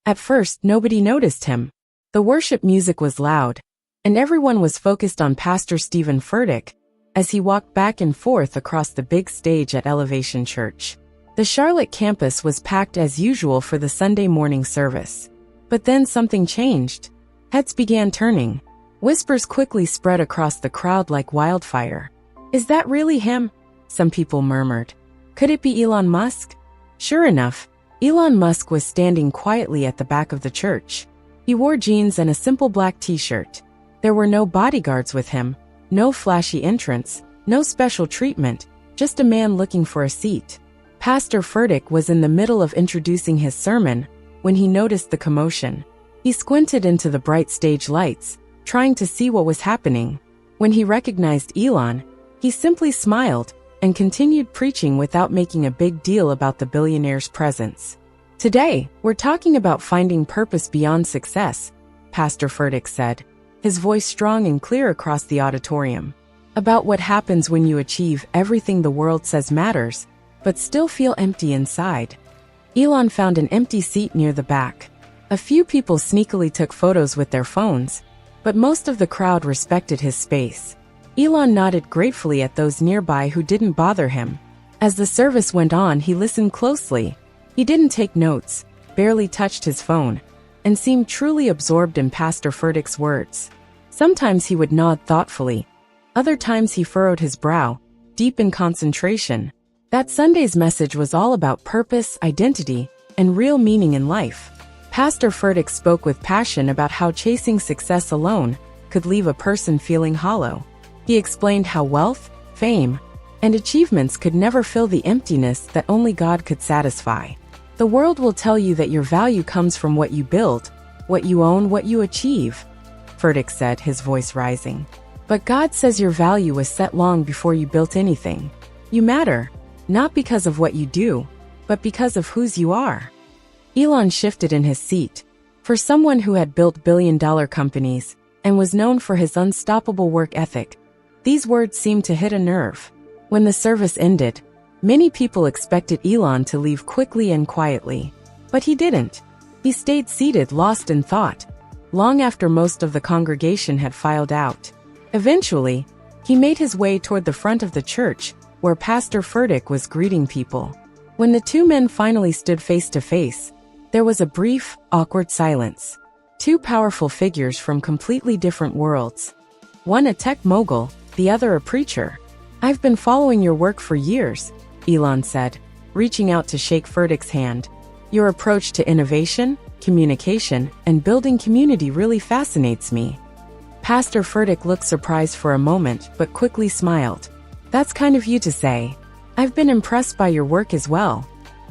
At first, nobody noticed him. The worship music was loud, and everyone was focused on Pastor Steven Furtick as he walked back and forth across the big stage at Elevation Church. The Charlotte campus was packed as usual for the Sunday morning service. But then something changed. Heads began turning. Whispers quickly spread across the crowd like wildfire. "Is that really him?" some people murmured. "Could it be Elon Musk?" Sure enough, Elon Musk was standing quietly at the back of the church. He wore jeans and a simple black t-shirt. There were no bodyguards with him, no flashy entrance, no special treatment, just a man looking for a seat. Pastor Furtick was in the middle of introducing his sermon when he noticed the commotion. He squinted into the bright stage lights, trying to see what was happening. When he recognized Elon, he simply smiled and continued preaching without making a big deal about the billionaire's presence. "Today, we're talking about finding purpose beyond success," Pastor Furtick said, his voice strong and clear across the auditorium. "About what happens when you achieve everything the world says matters, but still feel empty inside." Elon found an empty seat near the back. A few people sneakily took photos with their phones, but most of the crowd respected his space. Elon nodded gratefully at those nearby who didn't bother him. As the service went on, he listened closely. He didn't take notes, barely touched his phone, and seemed truly absorbed in Pastor Furtick's words. Sometimes he would nod thoughtfully. Other times he furrowed his brow, deep in concentration. That Sunday's message was all about purpose, identity, and real meaning in life. Pastor Furtick spoke with passion about how chasing success alone could leave a person feeling hollow. He explained how wealth, fame, and achievements could never fill the emptiness that only God could satisfy. The world will tell you that your value comes from what you build, what you own, what you achieve, Furtick said, his voice rising. But God says your value was set long before you built anything. You matter, not because of what you do, but because of whose you are. Elon shifted in his seat. For someone who had built billion-dollar companies and was known for his unstoppable work ethic, these words seemed to hit a nerve. When the service ended, many people expected Elon to leave quickly and quietly. But he didn't. He stayed seated, lost in thought, long after most of the congregation had filed out. Eventually, he made his way toward the front of the church, where Pastor Furtick was greeting people. When the two men finally stood face to face, there was a brief, awkward silence. Two powerful figures from completely different worlds. One a tech mogul, the other a preacher. "I've been following your work for years," Elon said, reaching out to shake Furtick's hand. "Your approach to innovation, communication, and building community really fascinates me." Pastor Furtick looked surprised for a moment, but quickly smiled. "That's kind of you to say. I've been impressed by your work as well."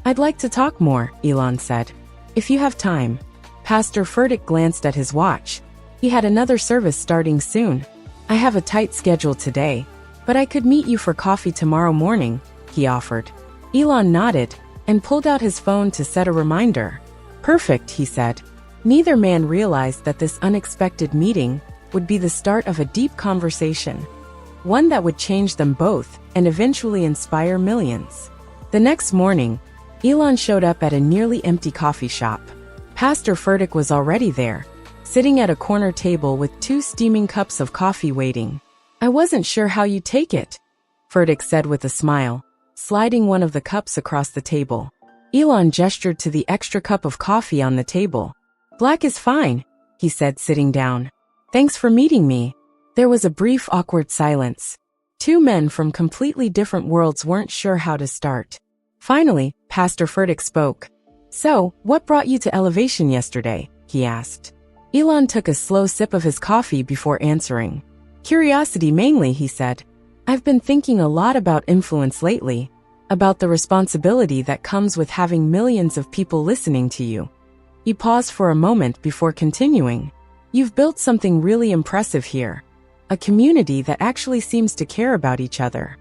"I'd like to talk more," Elon said. "If you have time." Pastor Furtick glanced at his watch. He had another service starting soon. "I have a tight schedule today, but I could meet you for coffee tomorrow morning," he offered. Elon nodded and pulled out his phone to set a reminder. "Perfect," he said. Neither man realized that this unexpected meeting would be the start of a deep conversation, one that would change them both and eventually inspire millions. The next morning, Elon showed up at a nearly empty coffee shop. Pastor Furtick was already there, sitting at a corner table with 2 steaming cups of coffee waiting. "I wasn't sure how you'd take it," Furtick said with a smile, sliding one of the cups across the table. Elon gestured to the extra cup of coffee on the table. "Black is fine," he said, sitting down. "Thanks for meeting me." There was a brief, awkward silence. Two men from completely different worlds weren't sure how to start. Finally, Pastor Furtick spoke. "So, what brought you to Elevation yesterday?" he asked. Elon took a slow sip of his coffee before answering. "Curiosity mainly," he said. "I've been thinking a lot about influence lately, about the responsibility that comes with having millions of people listening to you." He paused for a moment before continuing. "You've built something really impressive here, a community that actually seems to care about each other."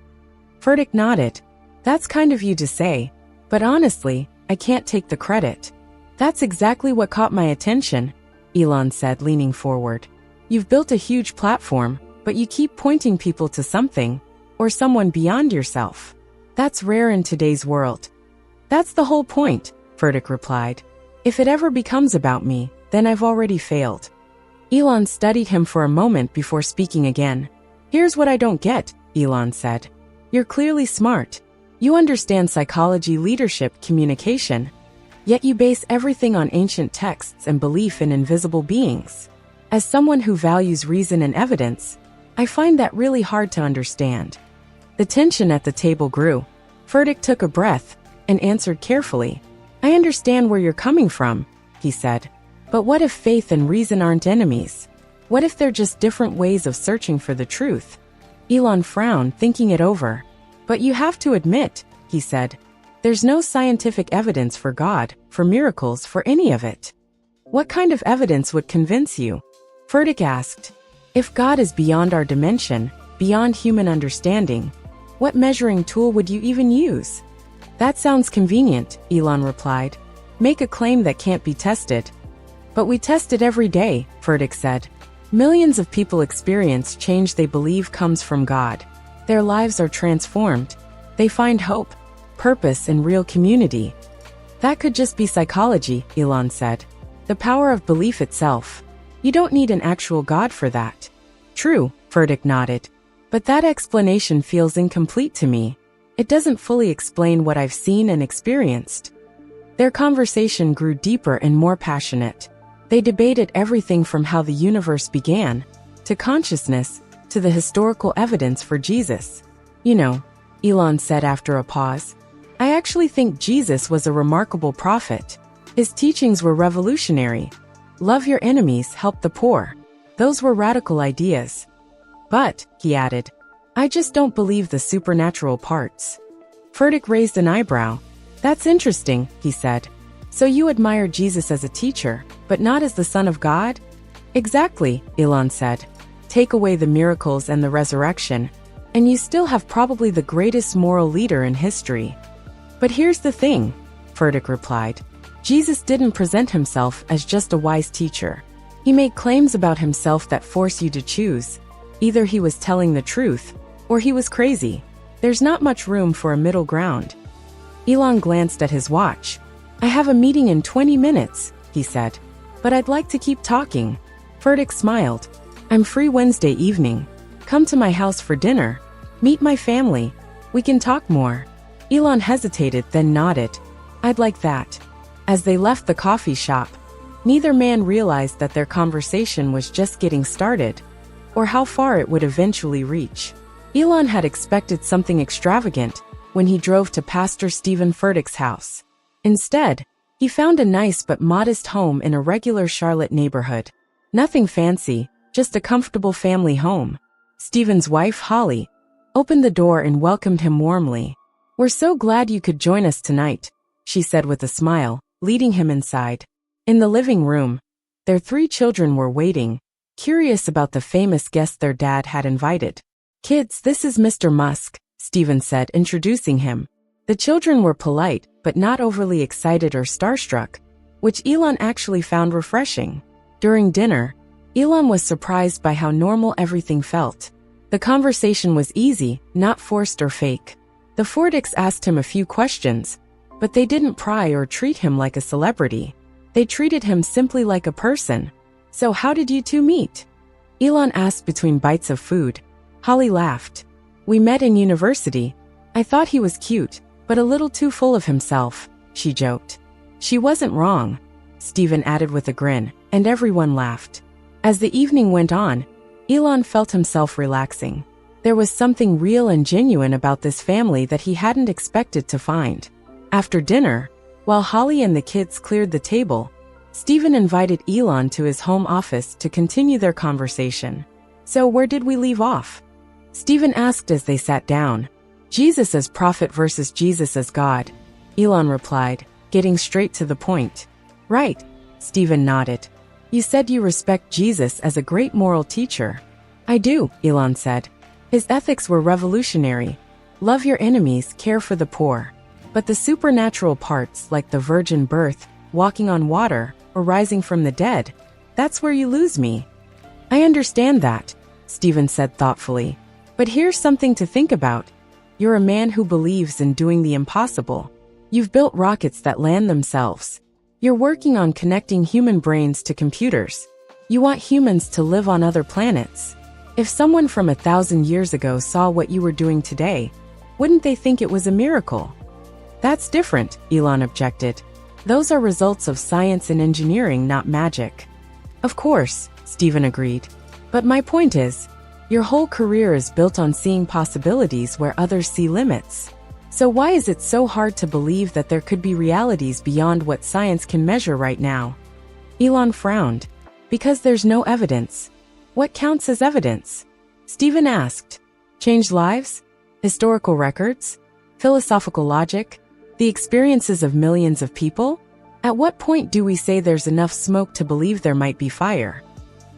Furtick nodded. "That's kind of you to say, but honestly, I can't take the credit." "That's exactly what caught my attention," Elon said, leaning forward. "You've built a huge platform, but you keep pointing people to something, or someone beyond yourself. That's rare in today's world." "That's the whole point," Furtick replied. If it ever becomes about me, then I've already failed. Elon studied him for a moment before speaking again. Here's what I don't get, Elon said. You're clearly smart. You understand psychology, leadership, communication. Yet you base everything on ancient texts and belief in invisible beings. As someone who values reason and evidence, I find that really hard to understand. The tension at the table grew. Furtick took a breath and answered carefully. I understand where you're coming from, he said. But what if faith and reason aren't enemies? What if they're just different ways of searching for the truth? Elon frowned, thinking it over. But you have to admit, he said, there's no scientific evidence for God, for miracles, for any of it. What kind of evidence would convince you? Furtick asked. If God is beyond our dimension, beyond human understanding, what measuring tool would you even use? That sounds convenient, Elon replied. Make a claim that can't be tested. But we test it every day, Furtick said. Millions of people experience change they believe comes from God. Their lives are transformed. They find hope, purpose, and real community. That could just be psychology, Elon said. The power of belief itself. You don't need an actual God for that. True, Furtick nodded. But that explanation feels incomplete to me. It doesn't fully explain what I've seen and experienced. Their conversation grew deeper and more passionate. They debated everything from how the universe began, to consciousness, to the historical evidence for Jesus. You know, Elon said after a pause, I actually think Jesus was a remarkable prophet. His teachings were revolutionary. Love your enemies, help the poor. Those were radical ideas. But, he added, I just don't believe the supernatural parts. Furtick raised an eyebrow. That's interesting, he said. So you admire Jesus as a teacher, but not as the Son of God? Exactly, Elon said. Take away the miracles and the resurrection, and you still have probably the greatest moral leader in history. But here's the thing, Furtick replied. Jesus didn't present himself as just a wise teacher. He made claims about himself that force you to choose. Either he was telling the truth, or he was crazy. There's not much room for a middle ground. Elon glanced at his watch. I have a meeting in 20 minutes, he said. But I'd like to keep talking. Furtick smiled. I'm free Wednesday evening. Come to my house for dinner. Meet my family. We can talk more. Elon hesitated, then nodded. I'd like that. As they left the coffee shop, neither man realized that their conversation was just getting started, or how far it would eventually reach. Elon had expected something extravagant when he drove to Pastor Steven Furtick's house. Instead, he found a nice but modest home in a regular Charlotte neighborhood. Nothing fancy, just a comfortable family home. Steven's wife, Holly, opened the door and welcomed him warmly. We're so glad you could join us tonight, she said with a smile, leading him inside. In the living room, their 3 children were waiting, curious about the famous guest their dad had invited. Kids, this is Mr. Musk, Steven said, introducing him. The children were polite, but not overly excited or starstruck, which Elon actually found refreshing. During dinner, Elon was surprised by how normal everything felt. The conversation was easy, not forced or fake. The Furticks asked him a few questions, but they didn't pry or treat him like a celebrity. They treated him simply like a person. So how did you two meet? Elon asked between bites of food. Holly laughed. We met in university. I thought he was cute, but a little too full of himself, she joked. She wasn't wrong, Steven added with a grin, and everyone laughed. As the evening went on, Elon felt himself relaxing. There was something real and genuine about this family that he hadn't expected to find. After dinner, while Holly and the kids cleared the table, Steven invited Elon to his home office to continue their conversation. So where did we leave off? Steven asked as they sat down. Jesus as prophet versus Jesus as God, Elon replied, getting straight to the point. Right, Steven nodded. You said you respect Jesus as a great moral teacher. I do, Elon said. His ethics were revolutionary. Love your enemies, care for the poor. But the supernatural parts, like the virgin birth, walking on water, or rising from the dead, that's where you lose me. I understand that, Steven said thoughtfully. But here's something to think about. You're a man who believes in doing the impossible. You've built rockets that land themselves. You're working on connecting human brains to computers. You want humans to live on other planets. If someone from 1,000 years ago saw what you were doing today, wouldn't they think it was a miracle? That's different, Elon objected. Those are results of science and engineering, not magic. Of course, Steven agreed. But my point is, your whole career is built on seeing possibilities where others see limits. So why is it so hard to believe that there could be realities beyond what science can measure right now? Elon frowned. Because there's no evidence. What counts as evidence? Steven asked. Changed lives? Historical records? Philosophical logic? The experiences of millions of people? At what point do we say there's enough smoke to believe there might be fire?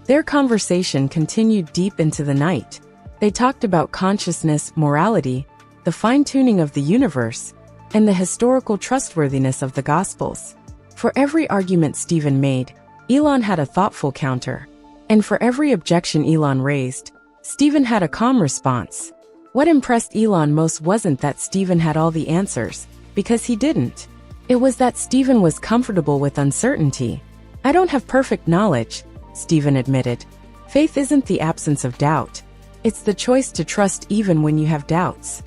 Their conversation continued deep into the night. They talked about consciousness, morality, the fine-tuning of the universe, and the historical trustworthiness of the Gospels. For every argument Steven made, Elon had a thoughtful counter. And for every objection Elon raised, Steven had a calm response. What impressed Elon most wasn't that Steven had all the answers, because he didn't. It was that Steven was comfortable with uncertainty. I don't have perfect knowledge, Steven admitted. Faith isn't the absence of doubt. It's the choice to trust even when you have doubts.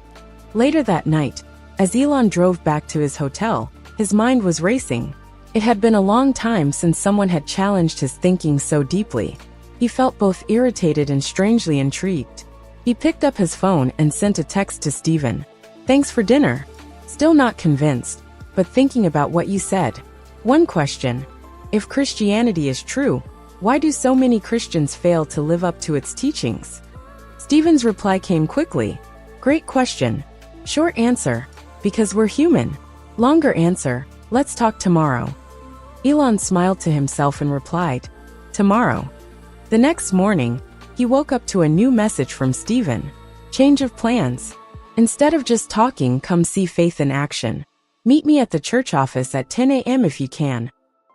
Later that night, as Elon drove back to his hotel, his mind was racing. It had been a long time since someone had challenged his thinking so deeply. He felt both irritated and strangely intrigued. He picked up his phone and sent a text to Steven. Thanks for dinner. Still not convinced, but thinking about what you said. One question. If Christianity is true, why do so many Christians fail to live up to its teachings? Steven's reply came quickly. Great question. Short answer. Because we're human. Longer answer. Let's talk tomorrow. Elon smiled to himself and replied, tomorrow. The next morning, he woke up to a new message from Steven. Change of plans. Instead of just talking, come see faith in action. Meet me at the church office at 10 a.m. if you can.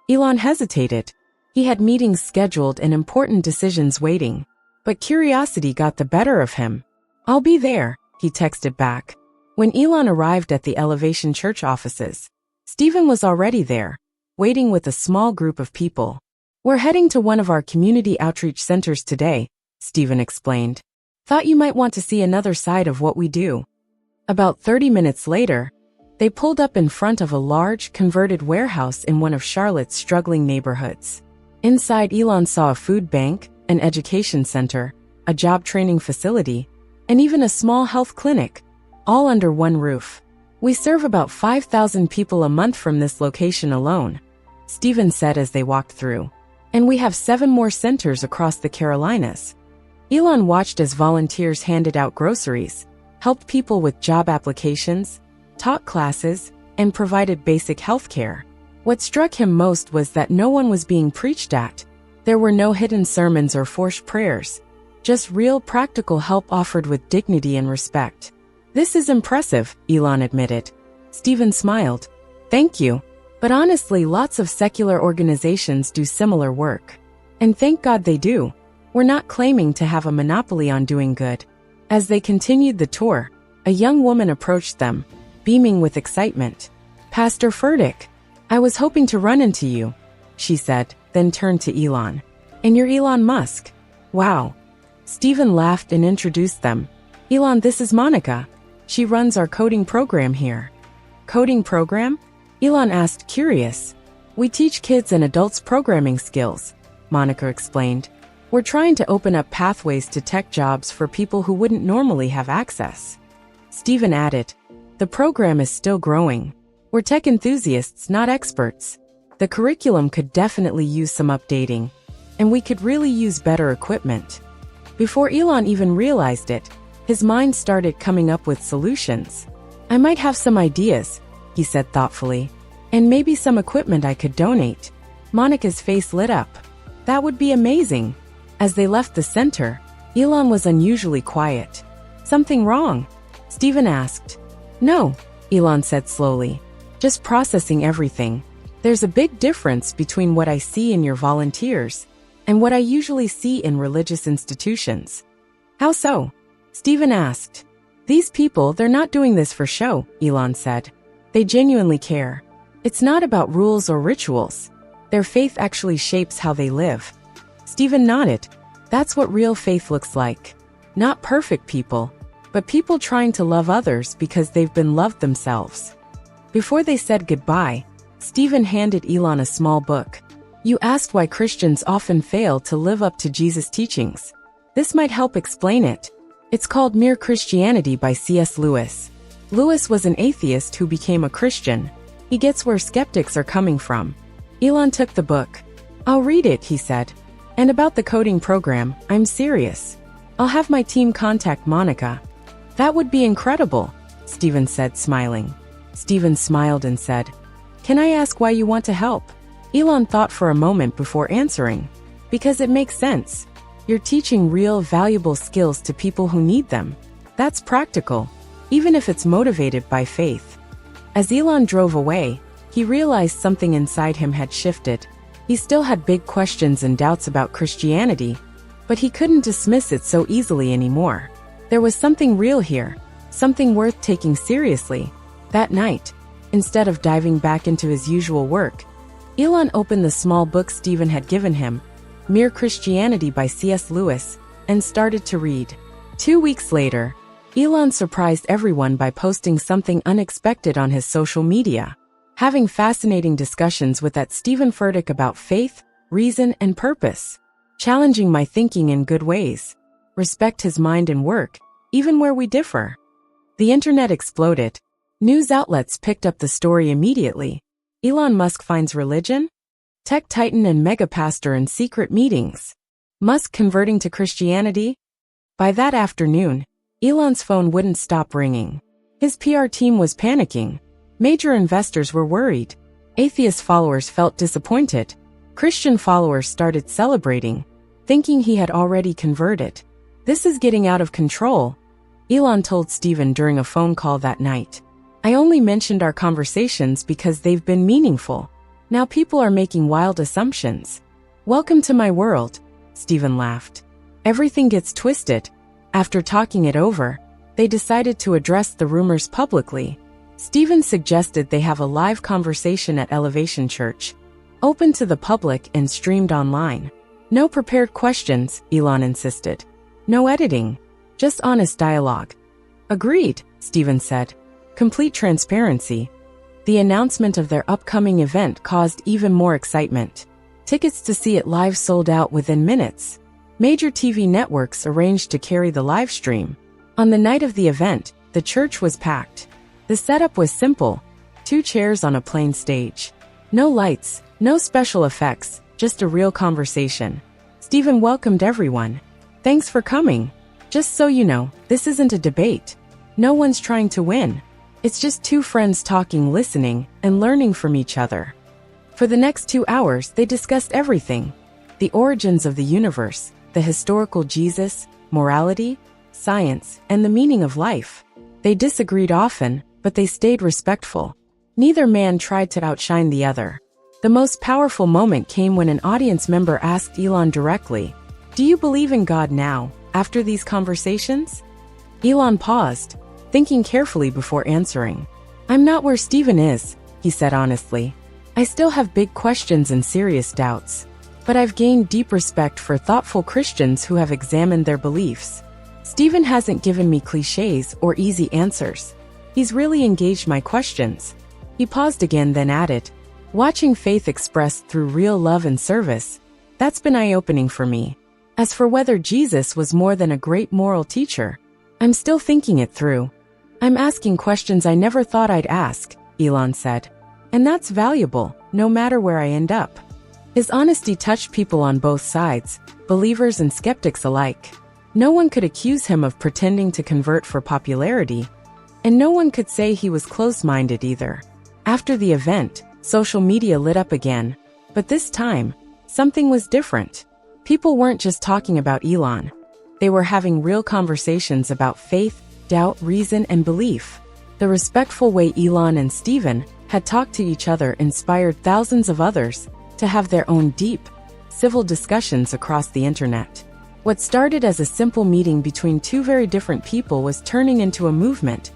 Elon hesitated. He had meetings scheduled and important decisions waiting. But curiosity got the better of him. I'll be there, he texted back. When Elon arrived at the Elevation Church offices, Steven was already there, waiting with a small group of people. We're heading to one of our community outreach centers today, Steven explained. Thought you might want to see another side of what we do. About 30 minutes later, they pulled up in front of a large, converted warehouse in one of Charlotte's struggling neighborhoods. Inside, Elon saw a food bank, an education center, a job training facility, and even a small health clinic, all under one roof. We serve about 5,000 people a month from this location alone, Steven said as they walked through. And we have 7 more centers across the Carolinas. Elon watched as volunteers handed out groceries, helped people with job applications, taught classes, and provided basic health care. What struck him most was that no one was being preached at. There were no hidden sermons or forced prayers, just real practical help offered with dignity and respect. This is impressive, Elon admitted. Steven smiled. Thank you. But honestly, lots of secular organizations do similar work. And thank God they do. We're not claiming to have a monopoly on doing good. As they continued the tour, a young woman approached them, beaming with excitement. Pastor Furtick, I was hoping to run into you, she said, then turned to Elon. And you're Elon Musk. Wow. Steven laughed and introduced them. Elon, this is Monica. She runs our coding program here. Coding program? Elon asked, curious. We teach kids and adults programming skills, Monica explained. We're trying to open up pathways to tech jobs for people who wouldn't normally have access. Steven added, the program is still growing. We're tech enthusiasts, not experts. The curriculum could definitely use some updating, and we could really use better equipment. Before Elon even realized it, his mind started coming up with solutions. I might have some ideas, he said thoughtfully, and maybe some equipment I could donate. Monica's face lit up. That would be amazing. As they left the center, Elon was unusually quiet. Something wrong? Steven asked. No, Elon said slowly. Just processing everything. There's a big difference between what I see in your volunteers and what I usually see in religious institutions. How so? Steven asked. These people, they're not doing this for show, Elon said. They genuinely care. It's not about rules or rituals. Their faith actually shapes how they live. Steven nodded. That's what real faith looks like. Not perfect people, but people trying to love others because they've been loved themselves. Before they said goodbye, Steven handed Elon a small book. You asked why Christians often fail to live up to Jesus' teachings. This might help explain it. It's called Mere Christianity by C.S. Lewis. Lewis was an atheist who became a Christian. He gets where skeptics are coming from. Elon took the book. I'll read it, he said. And about the coding program, I'm serious. I'll have my team contact Monica. That would be incredible, Steven said, smiling. Steven smiled and said, Can I ask why you want to help? Elon thought for a moment before answering. Because it makes sense. You're teaching real, valuable skills to people who need them. That's practical, even if it's motivated by faith. As Elon drove away, he realized something inside him had shifted. He still had big questions and doubts about Christianity, but he couldn't dismiss it so easily anymore. There was something real here, something worth taking seriously. That night, instead of diving back into his usual work, Elon opened the small book Steven had given him, Mere Christianity by C.S. Lewis, and started to read. 2 weeks later, Elon surprised everyone by posting something unexpected on his social media, having fascinating discussions with that Steven Furtick about faith, reason, and purpose, challenging my thinking in good ways, respect his mind and work, even where we differ. The internet exploded. News outlets picked up the story immediately. Elon Musk finds religion? Tech titan and mega pastor in secret meetings. Musk converting to Christianity? By that afternoon, Elon's phone wouldn't stop ringing. His PR team was panicking. Major investors were worried. Atheist followers felt disappointed. Christian followers started celebrating, thinking he had already converted. This is getting out of control, Elon told Steven during a phone call that night. I only mentioned our conversations because they've been meaningful. Now people are making wild assumptions. Welcome to my world, Steven laughed. Everything gets twisted. After talking it over, they decided to address the rumors publicly. Steven suggested they have a live conversation at Elevation Church, open to the public and streamed online. No prepared questions, Elon insisted. No editing, just honest dialogue. Agreed, Steven said. Complete transparency. The announcement of their upcoming event caused even more excitement. Tickets to see it live sold out within minutes. Major TV networks arranged to carry the live stream. On the night of the event, the church was packed. The setup was simple. 2 chairs on a plain stage. No lights, no special effects, just a real conversation. Steven welcomed everyone. Thanks for coming. Just so you know, this isn't a debate. No one's trying to win. It's just 2 friends talking, listening, and learning from each other. For the next 2 hours, they discussed everything. The origins of the universe, the historical Jesus, morality, science, and the meaning of life. They disagreed often, but they stayed respectful. Neither man tried to outshine the other. The most powerful moment came when an audience member asked Elon directly, "Do you believe in God now, after these conversations?" Elon paused, thinking carefully before answering. I'm not where Steven is, he said honestly. I still have big questions and serious doubts. But I've gained deep respect for thoughtful Christians who have examined their beliefs. Steven hasn't given me cliches or easy answers. He's really engaged my questions. He paused again, then added, watching faith expressed through real love and service, that's been eye-opening for me. As for whether Jesus was more than a great moral teacher, I'm still thinking it through. I'm asking questions I never thought I'd ask, Elon said. And that's valuable, no matter where I end up. His honesty touched people on both sides, believers and skeptics alike. No one could accuse him of pretending to convert for popularity, and no one could say he was close-minded either. After the event, social media lit up again, but this time, something was different. People weren't just talking about Elon. They were having real conversations about faith, doubt, reason, and belief. The respectful way Elon and Steven had talked to each other inspired thousands of others to have their own deep, civil discussions across the internet. What started as a simple meeting between 2 very different people was turning into a movement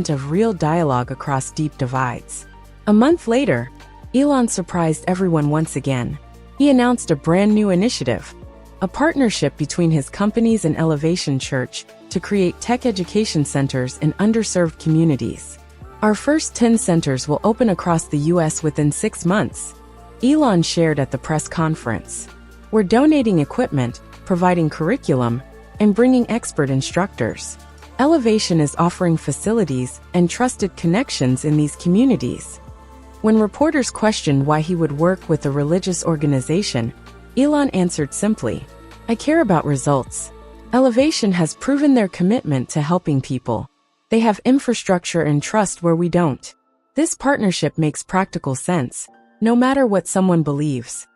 of real dialogue across deep divides. A month later, Elon surprised everyone once again. He announced a brand new initiative, a partnership between his companies and Elevation Church to create tech education centers in underserved communities. Our first 10 centers will open across the U.S. within 6 months, Elon shared at the press conference. We're donating equipment, providing curriculum, and bringing expert instructors. Elevation is offering facilities and trusted connections in these communities. When reporters questioned why he would work with a religious organization, Elon answered simply, "I care about results. Elevation has proven their commitment to helping people. They have infrastructure and trust where we don't. This partnership makes practical sense, no matter what someone believes."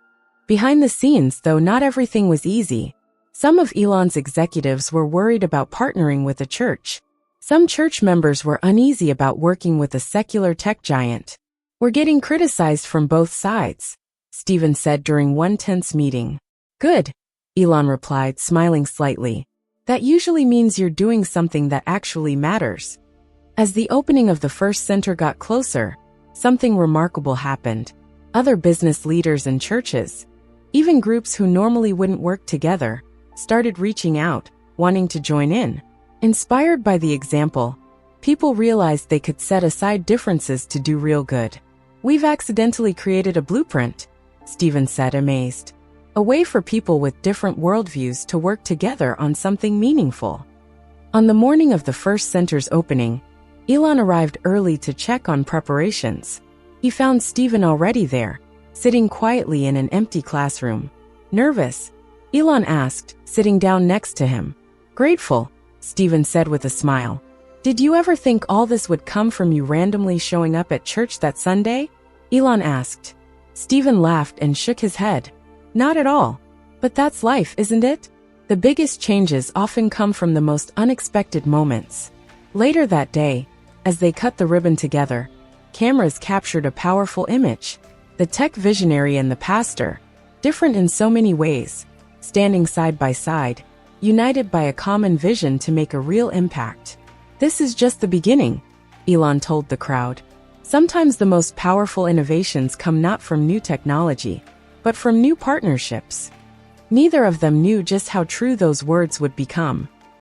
Behind the scenes, though not everything was easy, some of Elon's executives were worried about partnering with a church. Some church members were uneasy about working with a secular tech giant. "We're getting criticized from both sides," Steven said during one tense meeting. "Good," Elon replied, smiling slightly. "That usually means you're doing something that actually matters." As the opening of the first center got closer, something remarkable happened. Other business leaders and churches, even groups who normally wouldn't work together, started reaching out, wanting to join in. Inspired by the example, people realized they could set aside differences to do real good. "We've accidentally created a blueprint," Steven said, amazed. "A way for people with different worldviews to work together on something meaningful." On the morning of the first center's opening, Elon arrived early to check on preparations. He found Steven already there, sitting quietly in an empty classroom. "Nervous?" Elon asked, sitting down next to him. "Grateful," Steven said with a smile. "Did you ever think all this would come from you randomly showing up at church that Sunday?" Elon asked. Steven laughed and shook his head. "Not at all. But that's life, isn't it? The biggest changes often come from the most unexpected moments." Later that day, as they cut the ribbon together, cameras captured a powerful image. The tech visionary and the pastor, different in so many ways, standing side by side, united by a common vision to make a real impact. "This is just the beginning," Elon told the crowd. "Sometimes the most powerful innovations come not from new technology, but from new partnerships." Neither of them knew just how true those words would become.